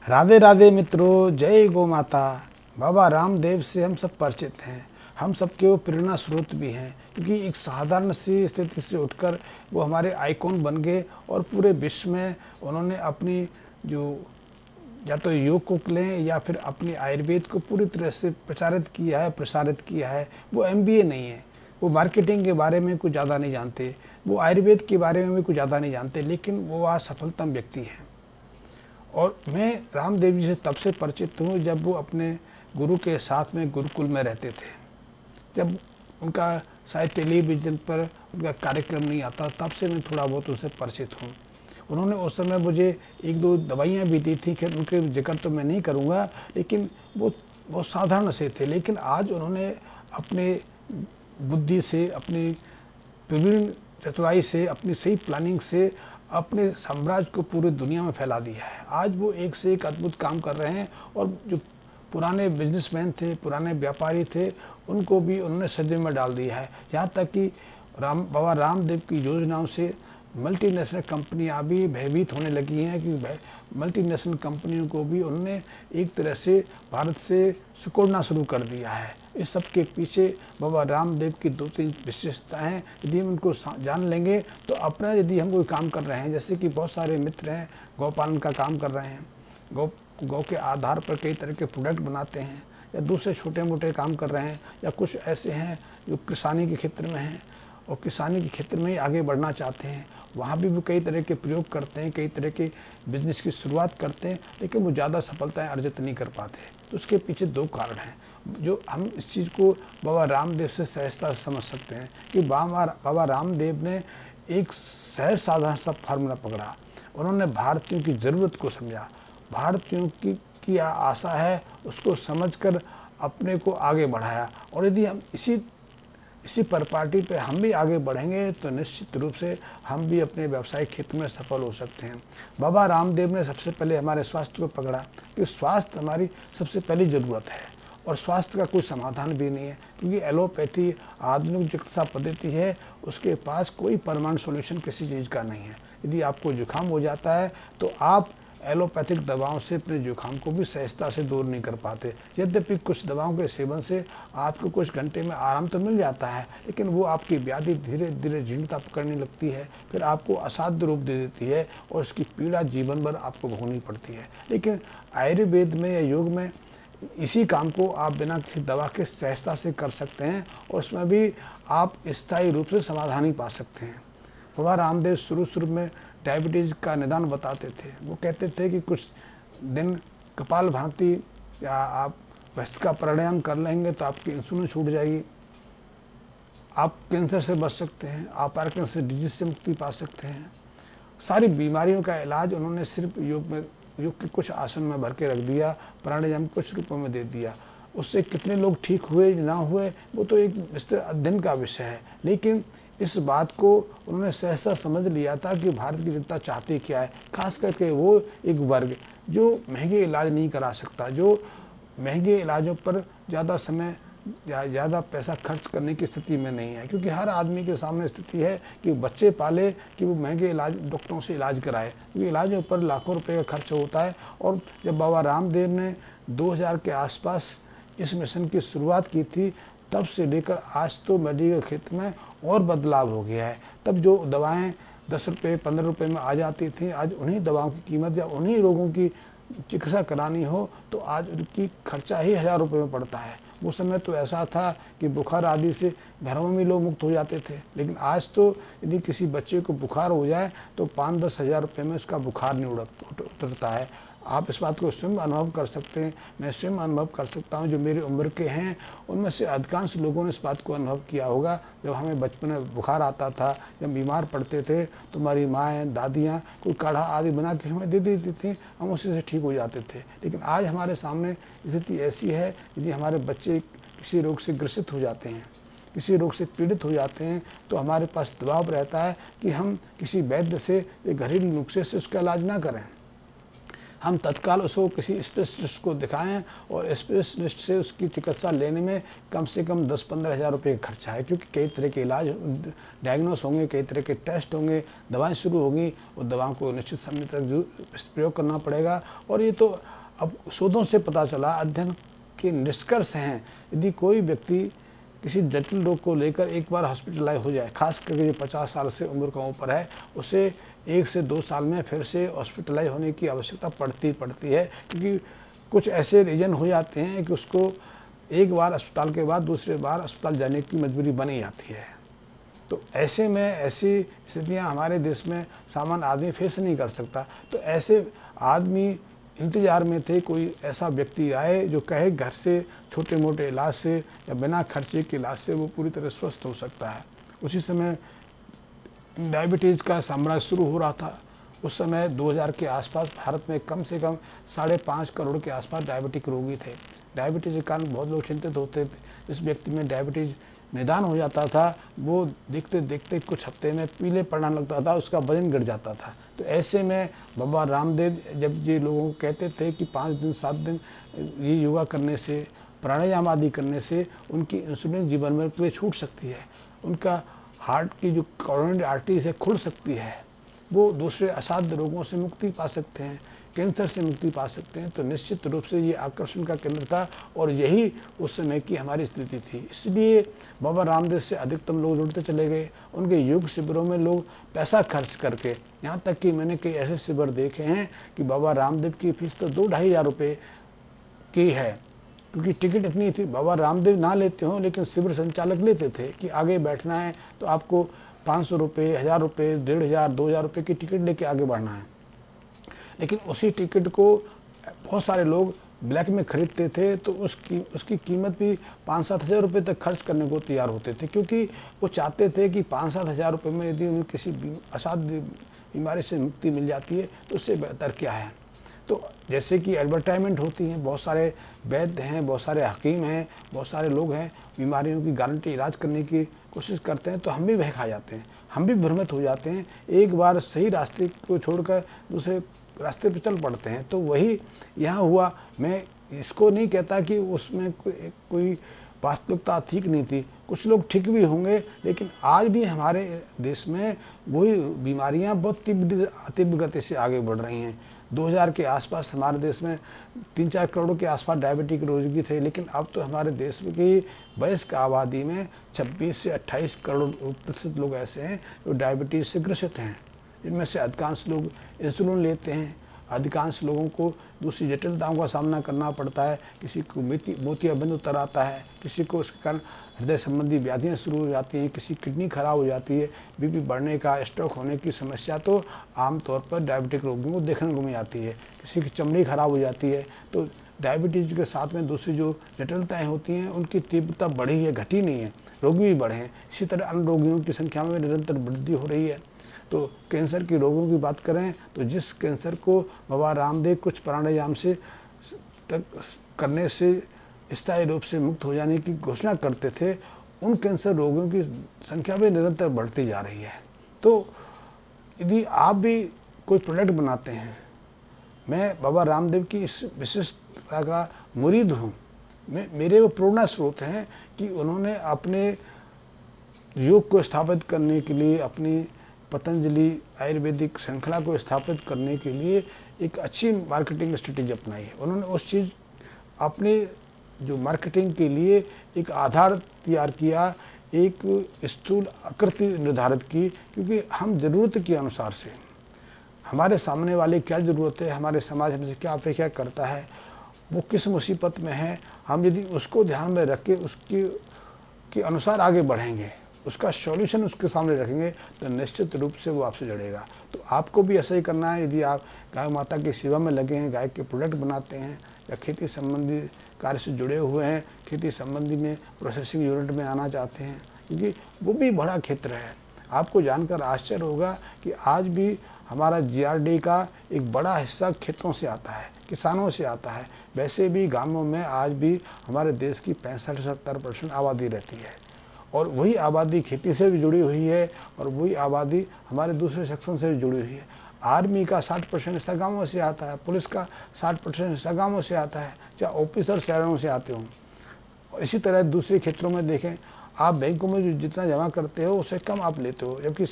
राधे राधे मित्रों, जय गौ माता। बाबा रामदेव से हम सब परिचित हैं। हम सबके वो प्रेरणा स्रोत भी हैं, क्योंकि एक साधारण सी स्थिति से उठकर वो हमारे आइकॉन बन गए और पूरे विश्व में उन्होंने अपनी जो या तो योग को लें या फिर अपनी आयुर्वेद को पूरी तरह से प्रसारित किया है। वो एमबीए नहीं है, वो मार्केटिंग के बारे में कुछ ज़्यादा नहीं जानते, वो आयुर्वेद के बारे में भी कुछ ज़्यादा नहीं जानते, लेकिन वो आज सफलतम व्यक्ति हैं। और मैं रामदेव जी से तब से परिचित हूँ जब वो अपने गुरु के साथ में गुरुकुल में रहते थे। जब उनका शायद टेलीविज़न पर उनका कार्यक्रम नहीं आता, तब से मैं थोड़ा बहुत उनसे परिचित हूँ। उन्होंने उस समय मुझे एक दो दवाइयाँ भी दी थी, खैर उनके जिक्र तो मैं नहीं करूँगा, लेकिन वो बहुत साधारण से थे। लेकिन आज उन्होंने अपने बुद्धि से, अपनी प्रवीण चतुराई से, अपनी सही प्लानिंग से अपने साम्राज्य को पूरी दुनिया में फैला दिया है। आज वो एक से एक अद्भुत काम कर रहे हैं और जो पुराने बिजनेसमैन थे, पुराने व्यापारी थे, उनको भी उन्होंने सदमे में डाल दिया है। यहाँ तक कि बाबा रामदेव की योजनाओं से मल्टीनेशनल कंपनियां भी भयभीत होने लगी हैं कि मल्टीनेशनल कंपनियों को भी उन्होंने एक तरह से भारत से सिकोड़ना शुरू कर दिया है। इस सब के पीछे बाबा रामदेव की दो तीन विशेषताएं हैं। यदि हम उनको जान लेंगे तो अपना यदि हम कोई काम कर रहे हैं, जैसे कि बहुत सारे मित्र हैं गौपालन का काम कर रहे हैं, गौ के आधार पर कई तरह के प्रोडक्ट बनाते हैं, या दूसरे छोटे मोटे काम कर रहे हैं, या कुछ ऐसे हैं जो किसानी के क्षेत्र में हैं और किसानी के क्षेत्र में ही आगे बढ़ना चाहते हैं। वहाँ भी वो कई तरह के प्रयोग करते हैं, कई तरह के बिजनेस की शुरुआत करते हैं, लेकिन वो ज़्यादा सफलताएं अर्जित नहीं कर पाते। तो उसके पीछे दो कारण हैं जो हम इस चीज़ को बाबा रामदेव से सहजता से समझ सकते हैं कि बाबा रामदेव ने एक सहज साधारण सा फार्मूला पकड़ा। उन्होंने भारतीयों की ज़रूरत को समझा, भारतीयों की आशा है उसको समझकर अपने को आगे बढ़ाया। और यदि हम इसी परिपाटी पे हम भी आगे बढ़ेंगे तो निश्चित रूप से हम भी अपने व्यावसायिक क्षेत्र में सफल हो सकते हैं। बाबा रामदेव ने सबसे पहले हमारे स्वास्थ्य को पकड़ा कि स्वास्थ्य हमारी सबसे पहली ज़रूरत है और स्वास्थ्य का कोई समाधान भी नहीं है, क्योंकि एलोपैथी आधुनिक चिकित्सा पद्धति है, उसके पास कोई परमानेंट सॉल्यूशन किसी चीज़ का नहीं है। यदि आपको जुकाम हो जाता है तो आप एलोपैथिक दवाओं से अपने जुकाम को भी सहजता से दूर नहीं कर पाते। यद्यपि कुछ दवाओं के सेवन से आपको कुछ घंटे में आराम तो मिल जाता है, लेकिन वो आपकी व्याधि धीरे धीरे जीर्णता पकड़ने लगती है, फिर आपको असाध्य रूप दे देती है और उसकी पीड़ा जीवन भर आपको भोगनी पड़ती है। लेकिन आयुर्वेद में या योग में इसी काम को आप बिना किसी दवा के सहजता से कर सकते हैं और उसमें भी आप स्थायी रूप से समाधान ही पा सकते हैं। बाबा रामदेव शुरू में डायबिटीज़ का निदान बताते थे। वो कहते थे कि कुछ दिन कपाल भांति या आप भस्त्रिका प्राणायाम कर लेंगे तो आपकी इंसुलिन छूट जाएगी, आप कैंसर से बच सकते हैं, आप पार्किंसन डिजीज से मुक्ति पा सकते हैं। सारी बीमारियों का इलाज उन्होंने सिर्फ योग के कुछ आसन में भर के रख दिया, प्राणायाम कुछ रूपों में दे दिया। उससे कितने लोग ठीक हुए ना हुए वो तो एक विस्तृत अध्ययन का विषय है, लेकिन इस बात को उन्होंने सहजता समझ लिया था कि भारत की जनता चाहती क्या है। खास करके वो एक वर्ग जो महंगे इलाज नहीं करा सकता, जो महंगे इलाजों पर ज़्यादा समय या ज़्यादा पैसा खर्च करने की स्थिति में नहीं है, क्योंकि हर आदमी के सामने स्थिति है कि बच्चे पाले कि वो महंगे इलाज डॉक्टरों से इलाज कराए, क्योंकि इलाजों पर लाखों रुपए का खर्च होता है। और जब बाबा रामदेव ने 2000 के आसपास इस मिशन की शुरुआत की थी, तब से लेकर आज तो मेडिकल क्षेत्र में और बदलाव हो गया है। तब जो दवाएं 10 रुपये 15 रुपये में आ जाती थी, आज उन्हीं दवाओं की कीमत या उन्हीं रोगों की चिकित्सा करानी हो तो आज उनकी खर्चा ही 1000 रुपये में पड़ता है। वो समय तो ऐसा था कि बुखार आदि से घरों में लोग मुक्त हो जाते थे, लेकिन आज तो यदि किसी बच्चे को बुखार हो जाए तो 5-10 हज़ार रुपये में उसका बुखार नहीं उतरता है। आप इस बात को स्वयं अनुभव कर सकते हैं, मैं स्वयं अनुभव कर सकता हूं। जो मेरी उम्र के हैं उनमें से अधिकांश लोगों ने इस बात को अनुभव किया होगा। जब हमें बचपन में बुखार आता था, जब बीमार पड़ते थे तो हमारी माएँ दादियाँ कोई काढ़ा आदि बना के हमें दे देती थी, हम उसी से ठीक हो जाते थे। लेकिन आज हमारे सामने स्थिति ऐसी है, यदि हमारे बच्चे किसी रोग से ग्रसित हो जाते हैं, किसी रोग से पीड़ित हो जाते हैं, तो हमारे पास दबाव रहता है कि हम किसी वैद्य से या घरेलू नुस्खे से उसका इलाज ना करें। हम तत्काल उसको किसी स्पेशलिस्ट को दिखाएं और स्पेशलिस्ट से उसकी चिकित्सा लेने में कम से कम 10-15 हज़ार रुपये का खर्चा है, क्योंकि कई तरह के इलाज डायग्नोस होंगे, कई तरह के टेस्ट होंगे, दवाएं शुरू होंगी और दवाओं को निश्चित समय तक प्रयोग करना पड़ेगा। और ये तो अब शोधों से पता चला, अध्ययन के निष्कर्ष हैं, यदि कोई व्यक्ति किसी जटिल रोग को लेकर एक बार हॉस्पिटलाइज हो जाए, खास करके जो 50 साल से उम्र का ऊपर है, उसे 1 से 2 साल में फिर से हॉस्पिटलाइज होने की आवश्यकता पड़ती है, क्योंकि कुछ ऐसे रीजन हो जाते हैं कि उसको एक बार अस्पताल के बाद दूसरे बार अस्पताल जाने की मजबूरी बनी जाती है। तो ऐसे में ऐसी स्थितियां हमारे देश में सामान्य आदमी फेस नहीं कर सकता। तो ऐसे आदमी इंतजार में थे कोई ऐसा व्यक्ति आए जो कहे घर से छोटे मोटे इलाज से या बिना खर्चे के इलाज से वो पूरी तरह स्वस्थ हो सकता है। उसी समय डायबिटीज़ का साम्राज्य शुरू हो रहा था। उस समय 2000 के आसपास भारत में कम से कम 5.5 करोड़ के आसपास डायबिटिक रोगी थे। डायबिटीज़ के कारण बहुत लोग चिंतित होते थे। जिस व्यक्ति में डायबिटीज़ निदान हो जाता था, वो देखते देखते कुछ हफ्ते में पीले पड़ने लगता था, उसका वजन गिर जाता था। तो ऐसे में बाबा रामदेव जब ये लोगों को कहते थे कि 5 दिन 7 दिन ये योगा करने से, प्राणायाम आदि करने से उनकी इंसुलिन जीवन में पूरी छूट सकती है, उनका हार्ट की जो कॉरोनरी आर्टरी से खुल सकती है, वो दूसरे असाध्य रोगों से मुक्ति पा सकते हैं, कैंसर से मुक्ति पा सकते हैं। तो निश्चित रूप से ये आकर्षण का केंद्र था और यही उस समय की हमारी स्थिति थी। इसलिए बाबा रामदेव से अधिकतम लोग जुड़ते चले गए। उनके योग शिविरों में लोग पैसा खर्च करके, यहाँ तक कि मैंने कई ऐसे शिविर देखे हैं कि बाबा रामदेव की फीस तो 2-2.5 हज़ार रुपये की है, क्योंकि टिकट इतनी थी। बाबा रामदेव ना लेते हों, लेकिन शिविर संचालक लेते थे कि आगे बैठना है तो आपको 500 रुपये, 1000 रुपये, 1500, 2000 रुपये की टिकट लेके आगे बढ़ना है। लेकिन उसी टिकट को बहुत सारे लोग ब्लैक में खरीदते थे, तो उसकी कीमत भी 5-7 हज़ार रुपये तक खर्च करने को तैयार होते थे, क्योंकि वो चाहते थे कि 5-7 हज़ार रुपये में यदि उन्हें किसी असाध्य बीमारी से मुक्ति मिल जाती है तो उससे बेहतर क्या है। तो जैसे कि एडवर्टाइजमेंट होती हैं, बहुत सारे वैद्य हैं, बहुत सारे हकीम हैं, बहुत सारे लोग हैं, बीमारियों की गारंटी इलाज करने की कोशिश करते हैं, तो हम भी बहका जाते हैं, हम भी भ्रमित हो जाते हैं। एक बार सही रास्ते को छोड़कर दूसरे रास्ते पर चल पड़ते हैं। तो वही यहाँ हुआ। मैं इसको नहीं कहता कि उसमें कोई वास्तविकता ठीक नहीं थी, कुछ लोग ठीक भी होंगे, लेकिन आज भी हमारे देश में वही बीमारियाँ बहुत तीव्र गति से आगे बढ़ रही हैं। 2000 के आसपास हमारे देश में 3-4 करोड़ के आसपास डायबिटिक रोगी थे, लेकिन अब तो हमारे देश की वयस्क आबादी में 26 से 28 करोड़ प्रतिशत लोग ऐसे हैं जो डायबिटीज़ से ग्रसित हैं। इनमें से अधिकांश लोग इंसुलिन लेते हैं, अधिकांश लोगों को दूसरी जटिलताओं का सामना करना पड़ता है, किसी को मोतियाबिंद उतर आता है, किसी को उसके कारण हृदय संबंधी व्याधियाँ शुरू हो जाती हैं, किसी किडनी खराब हो जाती है, बीपी बढ़ने का, स्ट्रोक होने की समस्या तो आमतौर पर डायबिटिक रोगियों को देखने को मिल जाती है, किसी की चमड़ी खराब हो जाती है। तो डायबिटीज़ के साथ में दूसरी जो जटिलताएँ होती हैं उनकी तीव्रता बढ़ी है, घटी नहीं है, रोगी भी बढ़े हैं। इसी तरह अन्य रोगियों की संख्या में निरंतर वृद्धि हो रही है। तो कैंसर के रोगों की बात करें तो जिस कैंसर को बाबा रामदेव कुछ प्राणायाम से तक करने से स्थायी रूप से मुक्त हो जाने की घोषणा करते थे, उन कैंसर रोगियों की संख्या भी निरंतर बढ़ती जा रही है। तो यदि आप भी कोई प्रोडक्ट बनाते हैं, मैं बाबा रामदेव की इस विशिष्टता का मुरीद हूँ, मेरे वो प्रेरणा स्रोत हैं कि उन्होंने अपने योग को स्थापित करने के लिए, अपनी पतंजलि आयुर्वेदिक श्रृंखला को स्थापित करने के लिए एक अच्छी मार्केटिंग स्ट्रेटेजी अपनाई है। उन्होंने उस चीज़ अपने जो मार्केटिंग के लिए एक आधार तैयार किया, एक स्थूल आकृति निर्धारित की, क्योंकि हम ज़रूरत के अनुसार से, हमारे सामने वाले क्या ज़रूरत है, हमारे समाज हमसे क्या अपेक्षा करता है, वो किस मुसीबत में है, हम यदि उसको ध्यान में रख के उसके अनुसार आगे बढ़ेंगे, उसका सॉल्यूशन उसके सामने रखेंगे, तो निश्चित रूप से वो आपसे जुड़ेगा। तो आपको भी ऐसा ही करना है। यदि आप गाय माता की सेवा में लगे हैं, गाय के प्रोडक्ट बनाते हैं या खेती संबंधी कार्य से जुड़े हुए हैं, खेती संबंधी में प्रोसेसिंग यूनिट में आना चाहते हैं, क्योंकि वो भी बड़ा क्षेत्र है। आपको जानकर आश्चर्य होगा कि आज भी हमारा जीआरडी का एक बड़ा हिस्सा खेतों से आता है, किसानों से आता है। वैसे भी गाँवों में आज भी हमारे देश की 65-70% आबादी रहती है, और वही आबादी खेती से भी जुड़ी हुई है, और वही आबादी हमारे दूसरे सेक्शन से भी जुड़ी हुई है। आर्मी का 60% हिस्सा गाँवों से आता है, पुलिस का 60% हिस्सा गाँवों से आता है, चाहे ऑफिसर शहरों से आते हों। और इसी तरह दूसरे क्षेत्रों में देखें, आप बैंकों में जो जितना जमा करते हो उससे कम आप लेते हो, जबकि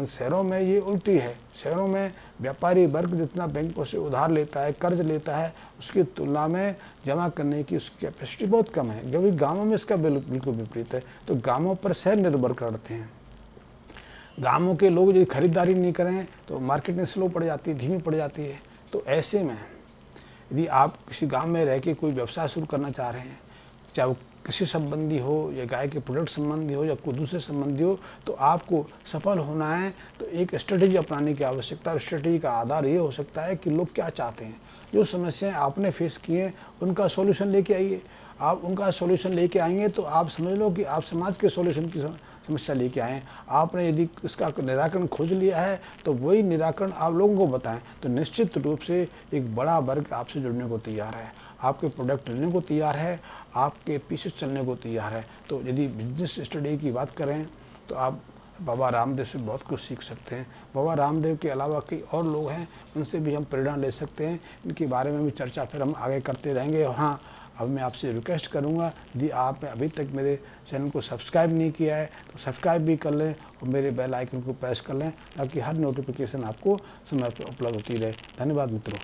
शहरों में ये उल्टी है। शहरों में व्यापारी वर्ग जितना बैंकों से उधार लेता है, कर्ज लेता है, उसकी तुलना में जमा करने की उसकी कैपेसिटी बहुत कम है, जबकि गाँवों में इसका बिल्कुल विपरीत है। तो गाँवों पर शहर निर्भर करते हैं। गाँवों के लोग यदि खरीदारी नहीं करें तो मार्केट में स्लो पड़ जाती है, धीमी पड़ जाती है। तो ऐसे में यदि आप किसी गांव में रह के कोई व्यवसाय शुरू करना चाह रहे हैं, चाहे वो कृषि संबंधी हो या गाय के प्रोडक्ट संबंधी हो या कोई दूसरे संबंधी हो, तो आपको सफल होना है तो एक स्ट्रेटेजी अपनाने की आवश्यकता है। स्ट्रेटेजी का आधार ये हो सकता है कि लोग क्या चाहते हैं, जो समस्याएं आपने फेस की हैं उनका सॉल्यूशन लेके आइए। आप उनका सॉल्यूशन लेके आएंगे तो आप समझ लो कि आप समाज के सॉल्यूशन की समस्या लेके आएँ। आपने यदि इसका निराकरण खोज लिया है तो वही निराकरण आप लोगों को बताएं, तो निश्चित रूप से एक बड़ा वर्ग आपसे जुड़ने को तैयार है, आपके प्रोडक्ट लेने को तैयार है, आपके पीछे चलने को तैयार है। तो यदि बिजनेस स्टडी की बात करें तो आप बाबा रामदेव से बहुत कुछ सीख सकते हैं। बाबा रामदेव के अलावा कई और लोग हैं, उनसे भी हम प्रेरणा ले सकते हैं। इनके बारे में भी चर्चा फिर हम आगे करते रहेंगे। और हाँ, अब मैं आपसे रिक्वेस्ट करूंगा, यदि आपने अभी तक मेरे चैनल को सब्सक्राइब नहीं किया है तो सब्सक्राइब भी कर लें और मेरे बेल आइकन को प्रेस कर लें, ताकि हर नोटिफिकेशन आपको समय पर उपलब्ध होती रहे। धन्यवाद मित्रों।